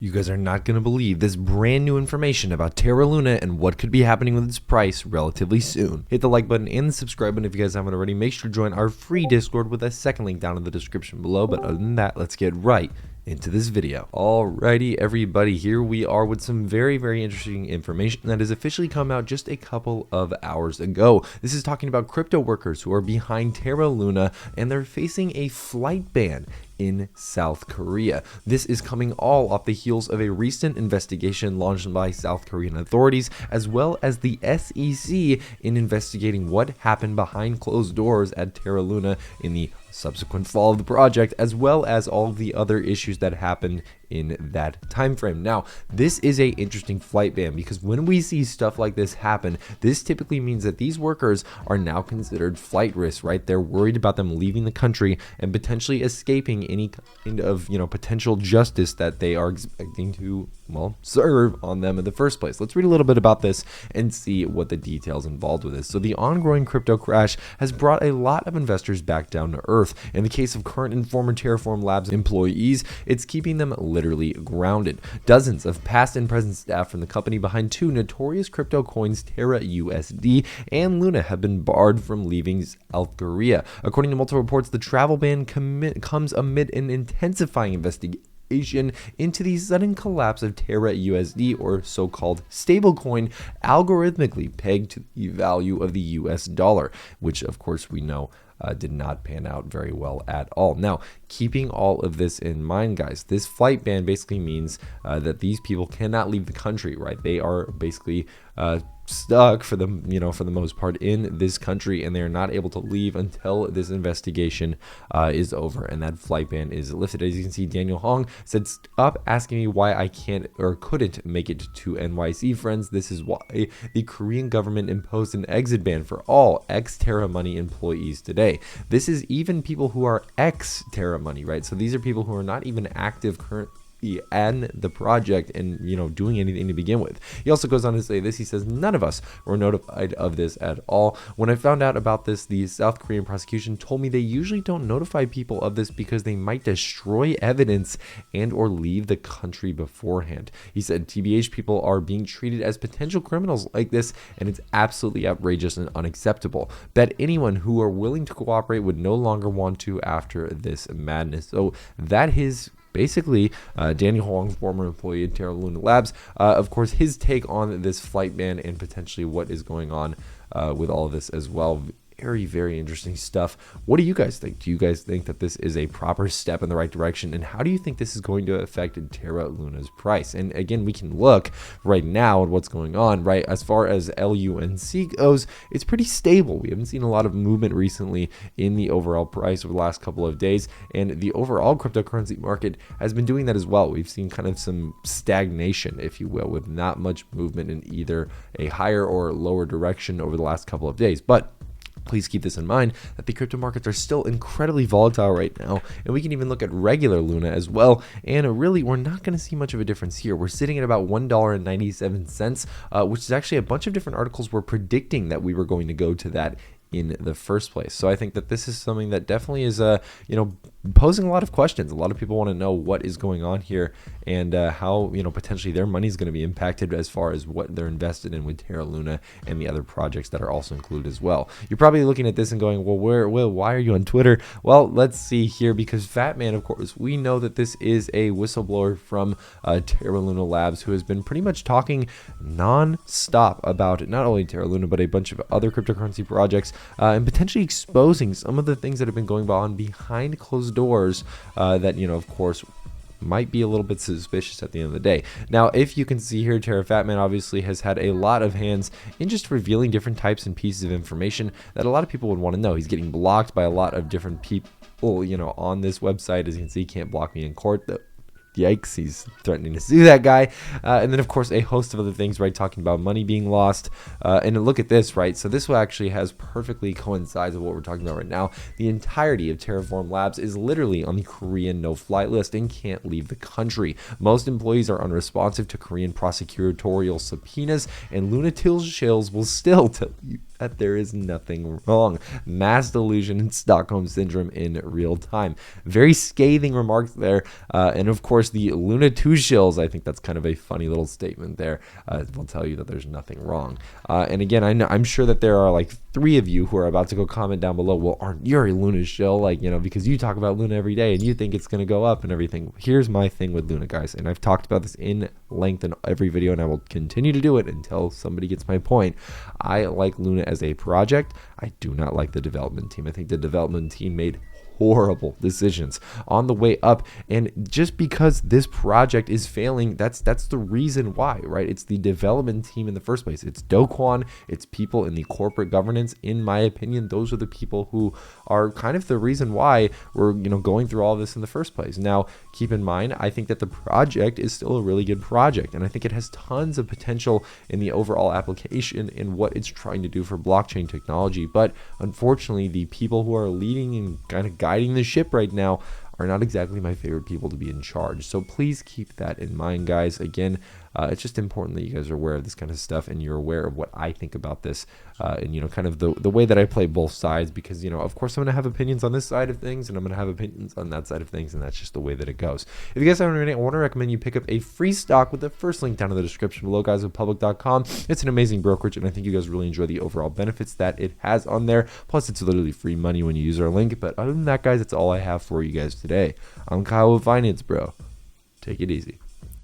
You guys are not going to believe this brand new information about Terra Luna and what could be happening with its price relatively soon. Hit the like button and the subscribe button if you guys haven't already. Make sure to join our free Discord with a second link down in the description below. But other than that, let's get right into this video. Alrighty, everybody, here we are with some very interesting information that has officially come out just a couple of hours ago. This is talking about crypto workers who are behind Terra Luna and they're facing a flight ban in South Korea. This is coming all off the heels of a recent investigation launched by South Korean authorities, as well as the SEC in investigating what happened behind closed doors at Terra Luna in the subsequent fall of the project, as well as all the other issues that happened in that time frame. Now, this is a interesting flight ban because when we see stuff like this happen, this typically means that these workers are now considered flight risks, right? They're worried about them leaving the country and potentially escaping any kind of, potential justice that they are expecting to, well, serve on them in the first place. Let's read a little bit about this and see what the details involved with this. So the ongoing crypto crash has brought a lot of investors back down to earth. In the case of current and former Terraform Labs employees, it's keeping them literally grounded. Dozens of past and present staff from the company behind two notorious crypto coins, Terra USD and Luna, have been barred from leaving South Korea. According to multiple reports, the travel ban comes amid an intensifying investigation into the sudden collapse of Terra USD, or so-called stablecoin, algorithmically pegged to the value of the US dollar, which of course we know did not pan out very well at all. Now, keeping all of this in mind, guys, this flight ban basically means that these people cannot leave the country, right? They are basically stuck for the most part in this country, and they're not able to leave until this investigation is over and that flight ban is lifted. As you can see, Daniel Hong said, "Stop asking me why I can't or couldn't make it to NYC, friends. This is why the Korean government imposed an exit ban for all ex-Terra Money employees today." This is even people who are ex-Terra Money, right? So these are people who are not even active currently and the project and doing anything to begin with. He also goes on to say this. He says, "None of us were notified of this at all. When I found out about this, the South Korean prosecution told me they usually don't notify people of this because they might destroy evidence and or leave the country beforehand." He said, "TBH, people are being treated as potential criminals like this, and it's absolutely outrageous and unacceptable. Bet anyone who are willing to cooperate would no longer want to after this madness." So that is basically Daniel Hong, former employee at Terra Luna Labs, of course, his take on this flight ban and potentially what is going on with all of this as well. Very interesting stuff. What do you guys think? Do you guys think that this is a proper step in the right direction? And how do you think this is going to affect Terra Luna's price? And again, we can look right now at what's going on, right? As far as LUNC goes, it's pretty stable. We haven't seen a lot of movement recently in the overall price over the last couple of days. And the overall cryptocurrency market has been doing that as well. We've seen kind of some stagnation, if you will, with not much movement in either a higher or lower direction over the last couple of days. But please keep this in mind that the crypto markets are still incredibly volatile right now, and we can even look at regular Luna as well, and really we're not going to see much of a difference here. We're sitting at about $1.97, which is actually a bunch of different articles were predicting that we were going to go to that in the first place. So I think that this is something that definitely is posing a lot of questions. A lot of people want to know what is going on here and how potentially their money is going to be impacted as far as what they're invested in with Terra Luna and the other projects that are also included as well. You're probably looking at this and going, well, why are you on Twitter? Well, let's see here, because Fatman, of course, we know that this is a whistleblower from Terra Luna Labs who has been pretty much talking non-stop about not only Terra Luna but a bunch of other cryptocurrency projects, and potentially exposing some of the things that have been going on behind closed doors that, of course, might be a little bit suspicious at the end of the day. Now, if you can see here, Terra Fatman obviously has had a lot of hands in just revealing different types and pieces of information that a lot of people would want to know. He's getting blocked by a lot of different people, on this website. As you can see, can't block me in court, though. Yikes, he's threatening to sue that guy. And then, of course, a host of other things, right, talking about money being lost. And look at this, right? So this actually has perfectly coincides with what we're talking about right now. The entirety of Terraform Labs is literally on the Korean no-fly list and can't leave the country. Most employees are unresponsive to Korean prosecutorial subpoenas, and Lunatil Shills will still tell you that there is nothing wrong. Mass delusion and Stockholm syndrome in real time. Very scathing remarks there. And of course, course, the Luna 2 shills. I think that's kind of a funny little statement there. They'll tell you that there's nothing wrong. And again, I'm sure that there are like 3 of you who are about to go comment down below, well, aren't you a Luna shill? Like, you know, because you talk about Luna every day and you think it's going to go up and everything. Here's my thing with Luna, guys. And I've talked about this in length in every video, and I will continue to do it until somebody gets my point. I like Luna as a project. I do not like the development team. I think the development team made horrible decisions on the way up, and just because this project is failing, that's the reason why, right? It's the development team in the first place. It's Do Kwon, it's people in the corporate governance. In my opinion, those are the people who are kind of the reason why we're, you know, going through all this in the first place. Now, keep in mind, I think that the project is still a really good project, and I think it has tons of potential in the overall application in what it's trying to do for blockchain technology. But unfortunately, the people who are leading and kind of guiding the ship right now are not exactly my favorite people to be in charge. So please keep that in mind, guys. Again, it's just important that you guys are aware of this kind of stuff and you're aware of what I think about this, and, you know, kind of the way that I play both sides, because, you know, of course I'm going to have opinions on this side of things and I'm going to have opinions on that side of things, and that's just the way that it goes. If you guys haven't already, I want to recommend you pick up a free stock with the first link down in the description below, guys, with public.com. It's an amazing brokerage, and I think you guys really enjoy the overall benefits that it has on there. Plus, it's literally free money when you use our link. But other than that, guys, that's all I have for you guys today. I'm Kyle with Finance Bro. Take it easy.